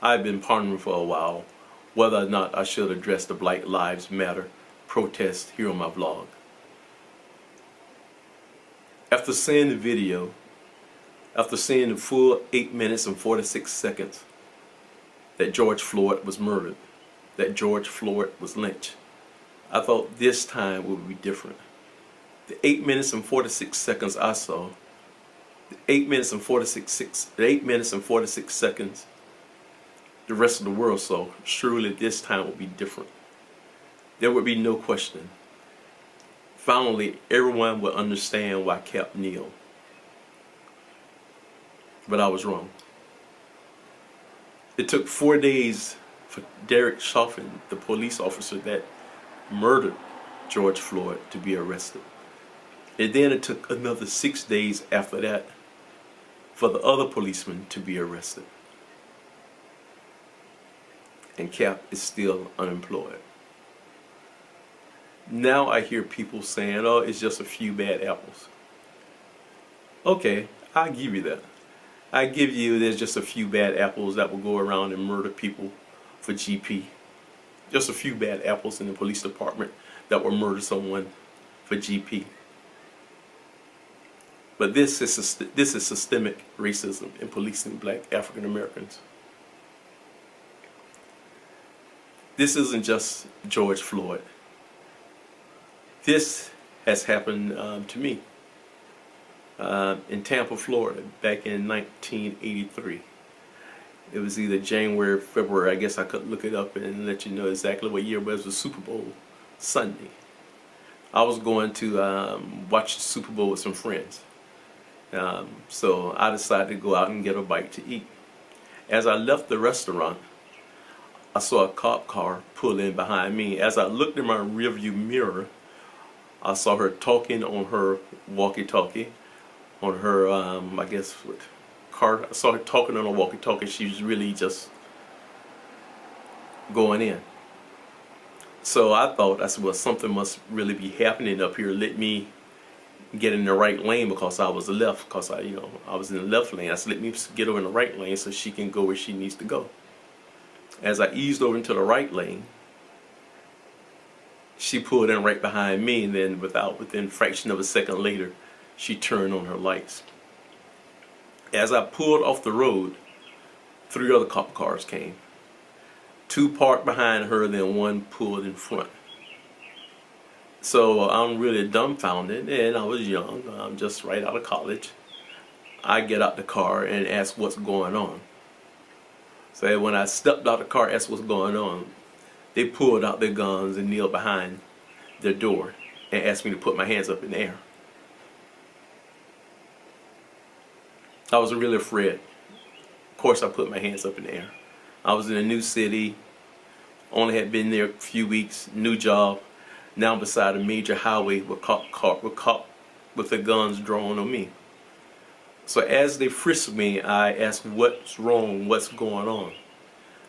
I've been pondering for a while whether or not I should address the Black Lives Matter protest here on my vlog. After seeing the video, after seeing the full 8 minutes and 46 seconds that George Floyd was murdered, that George Floyd was lynched, I thought this time would be different. The 8 minutes and 46 seconds I saw, the 8 minutes and 46 seconds the rest of the world saw, surely this time would be different. There would be no question. Finally, everyone would understand why Cap kneeled. But I was wrong. It took 4 days for Derek Chauvin, the police officer that murdered George Floyd, to be arrested. And then it took another 6 days after that for the other policeman to be arrested. And Cap is still unemployed. Now I hear people saying, oh, it's just a few bad apples. Okay, I give you that. I give you there's just a few bad apples that will go around and murder people for GP. Just a few bad apples in the police department that will murder someone for GP. But this is systemic racism in policing black African Americans. This isn't just George Floyd. This has happened to me in Tampa, Florida, back in 1983. It was either January, February. I guess I could look it up and let you know exactly what year, but it was Super Bowl Sunday. I was going to watch the Super Bowl with some friends. So I decided to go out and get a bite to eat. As I left the restaurant, I saw a cop car pull in behind me. As I looked in my rearview mirror, I saw her talking on her walkie-talkie, on her, I guess, what car. I saw her talking on a walkie-talkie. She was really just going in. So I said, well, something must really be happening up here. Let me get in the right lane because I was left, because I was in the left lane. I said, let me get over in the right lane so she can go where she needs to go. As I eased over into the right lane, she pulled in right behind me, and then within a fraction of a second later, she turned on her lights. As I pulled off the road, 3 other cop cars came. 2 parked behind her, then 1 pulled in front. So I'm really dumbfounded, and I was young, I'm just right out of college. I get out the car and ask what's going on. So when I stepped out the car, asked what's going on, they pulled out their guns and kneeled behind their door and asked me to put my hands up in the air. I was really afraid. Of course I put my hands up in the air. I was in a new city, only had been there a few weeks, new job, now beside a major highway with their guns drawn on me. So as they frisked me, I asked what's wrong, what's going on.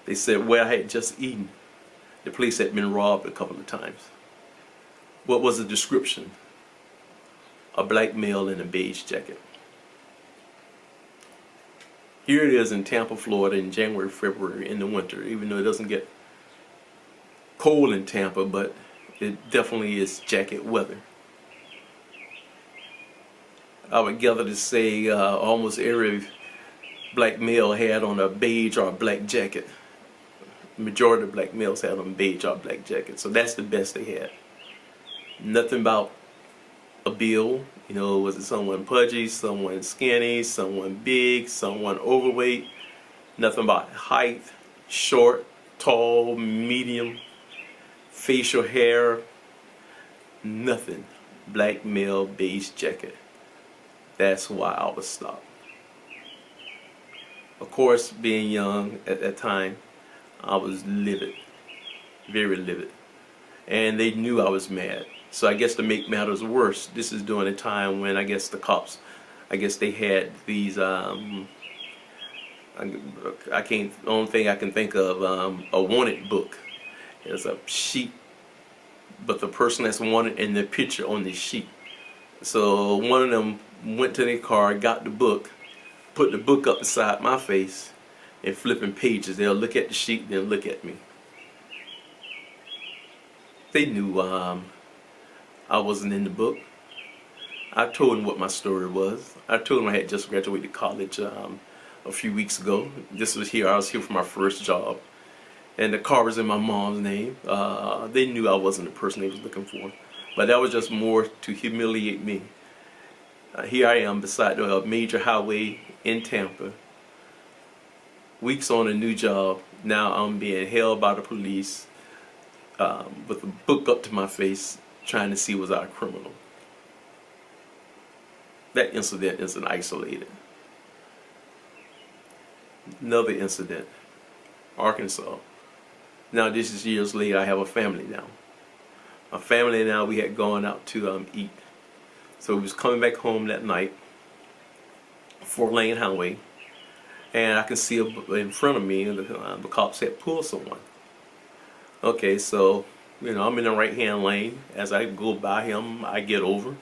They said, well, I had just eaten. The place had been robbed a couple of times. What was the description? A black male in a beige jacket. Here it is in Tampa, Florida in January, February in the winter, even though it doesn't get cold in Tampa, but it definitely is jacket weather. I would gather to say almost every black male had on a beige or a black jacket. The majority of black males had on beige or black jackets, so that's the best they had. Nothing about a bill, was it someone pudgy, someone skinny, someone big, someone overweight. Nothing about height, short, tall, medium, facial hair, nothing. Black male, beige jacket. That's why I was stopped. Of course, being young at that time, I was livid, very livid. And they knew I was mad. So I guess to make matters worse, this is during a time when I guess the cops, they had these, the only thing I can think of, a wanted book. There's a sheet, but the person that's wanted and the picture on the sheet. So one of them went to their car, got the book, put the book up beside my face, and flipping pages. They'll look at the sheet and then look at me. They knew I wasn't in the book. I told them what my story was. I told them I had just graduated college a few weeks ago. I was here for my first job. And the car was in my mom's name. They knew I wasn't the person they was looking for. But that was just more to humiliate me. Here I am beside a major highway in Tampa. Weeks on a new job. Now I'm being held by the police with a book up to my face trying to see was I a criminal. That incident isn't isolated. Another incident, Arkansas. Now this is years later. I have a family now. My family now, we had gone out to eat. So we was coming back home that night, 4-lane highway, and I can see in front of me the cops had pulled someone. Okay, so I'm in the right-hand lane. As I go by him, I get over.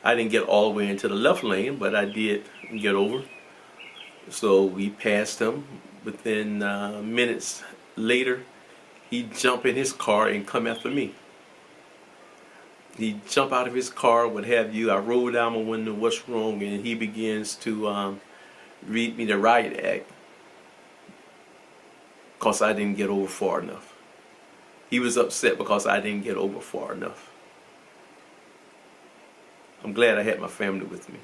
I didn't get all the way into the left lane, but I did get over. So we passed him. Within minutes later, he jumped in his car and come after me. He jumped out of his car, what have you. I rolled down my window, what's wrong? And he begins to read me the riot act because I didn't get over far enough. He was upset because I didn't get over far enough. I'm glad I had my family with me.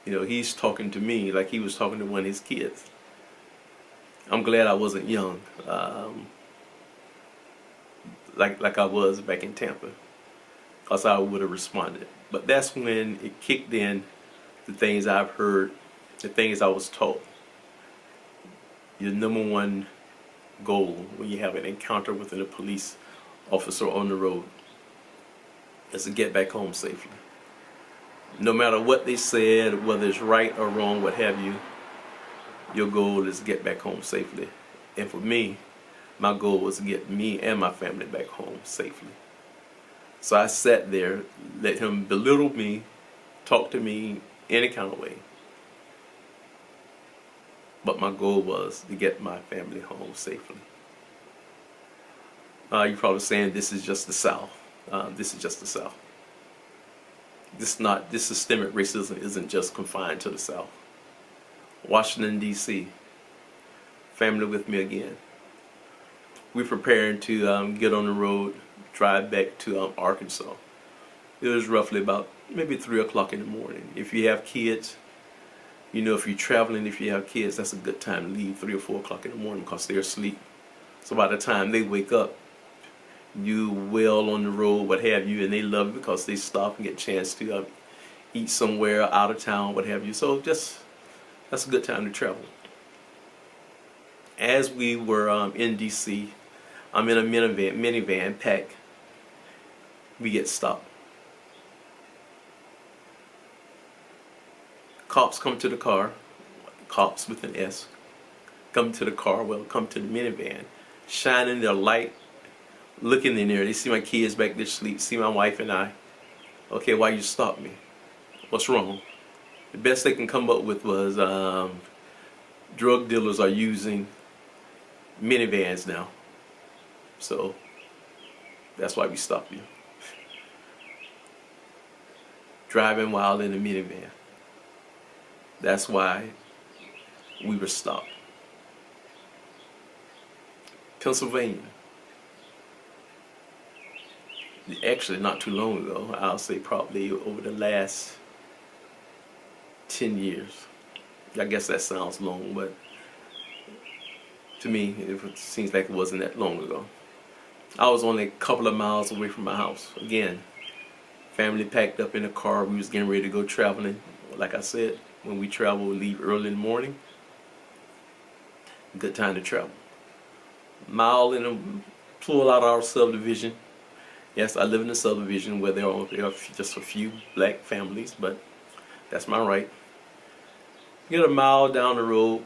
He's talking to me like he was talking to one of his kids. I'm glad I wasn't young, like I was back in Tampa, because I would have responded. But that's when it kicked in, the things I've heard, the things I was taught. Your number one goal when you have an encounter with a police officer on the road is to get back home safely. No matter what they said, whether it's right or wrong, what have you, your goal is to get back home safely. And for me, my goal was to get me and my family back home safely. So I sat there, let him belittle me, talk to me any kind of way. But my goal was to get my family home safely. You're probably saying this is just the South. This is just the South. This systemic racism isn't just confined to the South. Washington, D.C., family with me again. We're preparing to get on the road, drive back to Arkansas. It was roughly about maybe 3 o'clock in the morning. If you have kids, if you're traveling, if you have kids, that's a good time to leave 3 or 4 o'clock in the morning because they're asleep. So by the time they wake up, you well on the road, what have you, and they love it because they stop and get a chance to eat somewhere out of town, what have you. So that's a good time to travel. As we were in D.C., I'm in a minivan packed. We get stopped. Cops come to the car. Cops with an S come to the car. Come to the minivan, shining their light, looking in there. They see my kids back there asleep. See my wife and I. Okay, why you stop me? What's wrong? The best they can come up with was drug dealers are using minivans now. So that's why we stopped you. Driving while in a minivan. That's why we were stopped. Pennsylvania. Actually, not too long ago, I'll say probably over the last 10 years. I guess that sounds long, but to me, it seems like it wasn't that long ago. I was only a couple of miles away from my house. Again, family packed up in a car. We was getting ready to go traveling. Like I said, when we travel, we leave early in the morning. Good time to travel. Mile in a pull out our subdivision. Yes, I live in a subdivision where there are just a few black families, but that's my right. Get a mile down the road.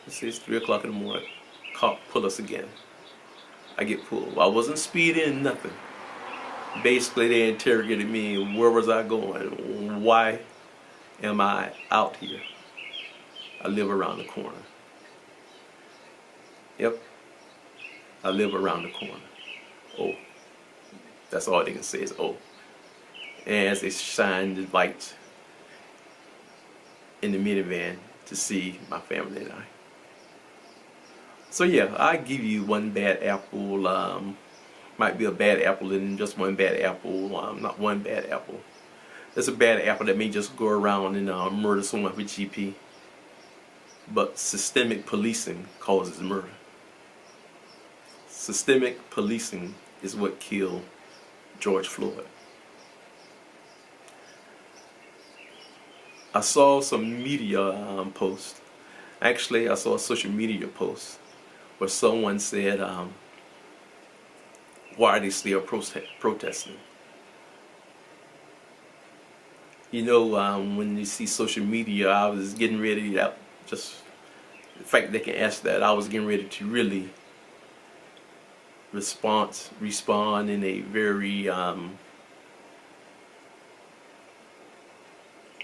Let's say it's 3 o'clock in the morning. Cop pull us again. I get pulled. I wasn't speeding, nothing. Basically, they interrogated me. Where was I going? Why am I out here? I live around the corner. Yep, I live around the corner. Oh, that's all they can say is oh. And as they shine the lights in the minivan to see my family and I. So yeah, I give you one bad apple. Might be a bad apple and just one bad apple. Not one bad apple. There's a bad apple that may just go around and murder someone with GP. But systemic policing causes murder. Systemic policing is what killed George Floyd. I saw some media posts. Actually, I saw a social media post where someone said, why are they still protesting? You know, when you see social media, I was getting ready to, just the fact they can ask that, I was getting ready to really respond in a very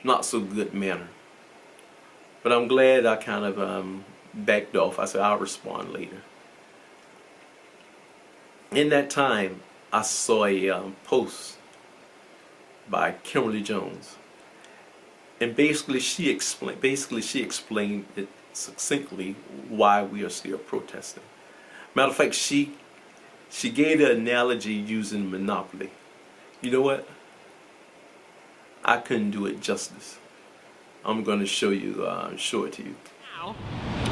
not so good manner. But I'm glad I kind of backed off. I said I'll respond later. In that time, I saw a post by Kimberly Jones, and basically she explained it succinctly why we are still protesting. Matter of fact, she gave the analogy using Monopoly. You know what? I couldn't do it justice. I'm going to show it to you.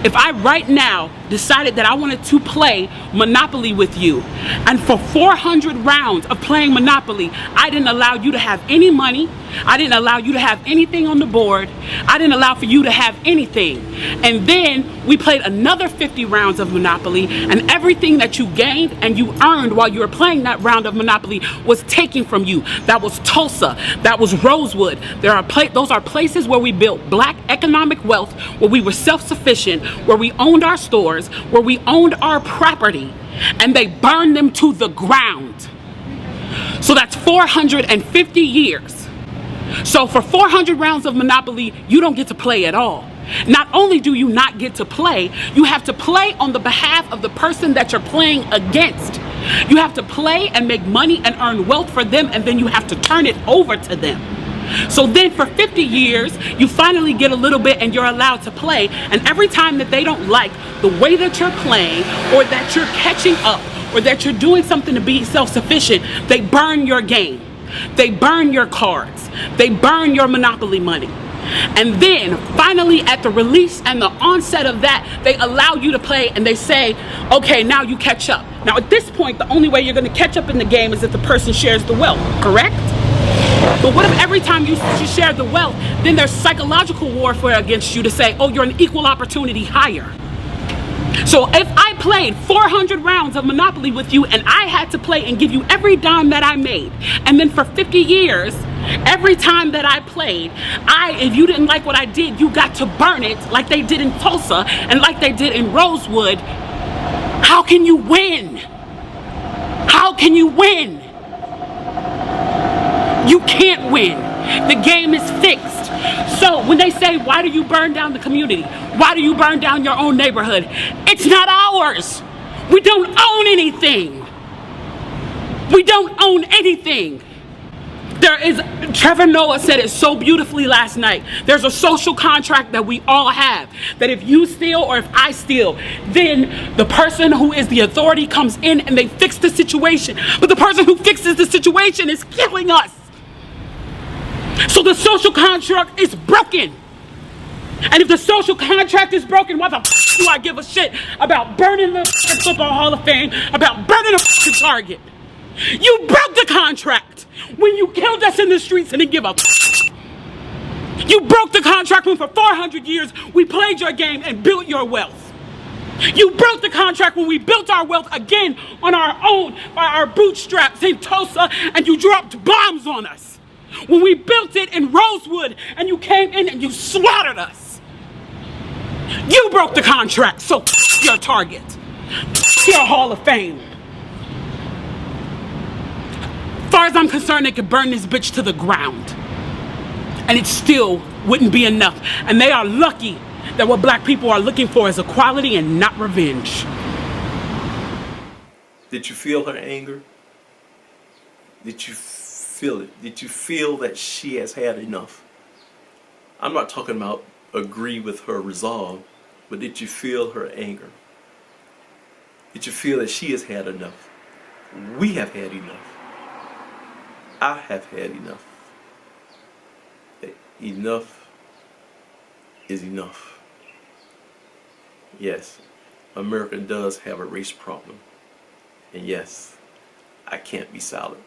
If I right now decided that I wanted to play Monopoly with you, and for 400 rounds of playing Monopoly, I didn't allow you to have any money, I didn't allow you to have anything on the board, I didn't allow for you to have anything, and then we played another 50 rounds of Monopoly, and everything that you gained and you earned while you were playing that round of Monopoly was taken from you. That was Tulsa, that was Rosewood. Those are places where we built black economic wealth, where we were self-sufficient, where we owned our stores, where we owned our property, and they burned them to the ground. So that's 450 years. So for 400 rounds of Monopoly, you don't get to play at all. Not only do you not get to play, you have to play on the behalf of the person that you're playing against. You have to play and make money and earn wealth for them, and then you have to turn it over to them. So then for 50 years, you finally get a little bit and you're allowed to play. And every time that they don't like the way that you're playing, or that you're catching up, or that you're doing something to be self-sufficient, they burn your game. They burn your cards. They burn your Monopoly money. And then finally at the release and the onset of that, they allow you to play and they say, okay, now you catch up. Now at this point, the only way you're going to catch up in the game is if the person shares the wealth, correct? But what if every time you share the wealth, then there's psychological warfare against you to say, oh, you're an equal opportunity hire. So if I played 400 rounds of Monopoly with you and I had to play and give you every dime that I made, and then for 50 years, every time that I played, if you didn't like what I did, you got to burn it like they did in Tulsa and like they did in Rosewood, how can you win? How can you win? You can't win. The game is fixed. So when they say, why do you burn down the community? Why do you burn down your own neighborhood? It's not ours. We don't own anything. We don't own anything. Trevor Noah said it so beautifully last night. There's a social contract that we all have, that if you steal or if I steal, then the person who is the authority comes in and they fix the situation. But the person who fixes the situation is killing us. So the social contract is broken. And if the social contract is broken, why the f do I give a shit about burning the Football Hall of Fame, about burning the Target? You broke the contract when you killed us in the streets and didn't give up. You broke the contract when for 400 years we played your game and built your wealth. You broke the contract when we built our wealth again on our own, by our bootstraps in Tulsa, and you dropped bombs on us. When we built it in Rosewood and you came in and you slaughtered us. You broke the contract, so your Target, your Hall of Fame. As far as I'm concerned, they could burn this bitch to the ground and it still wouldn't be enough. And they are lucky that what black people are looking for is equality and not revenge. Did you feel her anger? Did you feel it? Did you feel that she has had enough? I'm not talking about agree with her resolve, but did you feel her anger? Did you feel that she has had enough? We have had enough. I have had enough. Enough is enough. Yes, America does have a race problem. And yes, I can't be silent.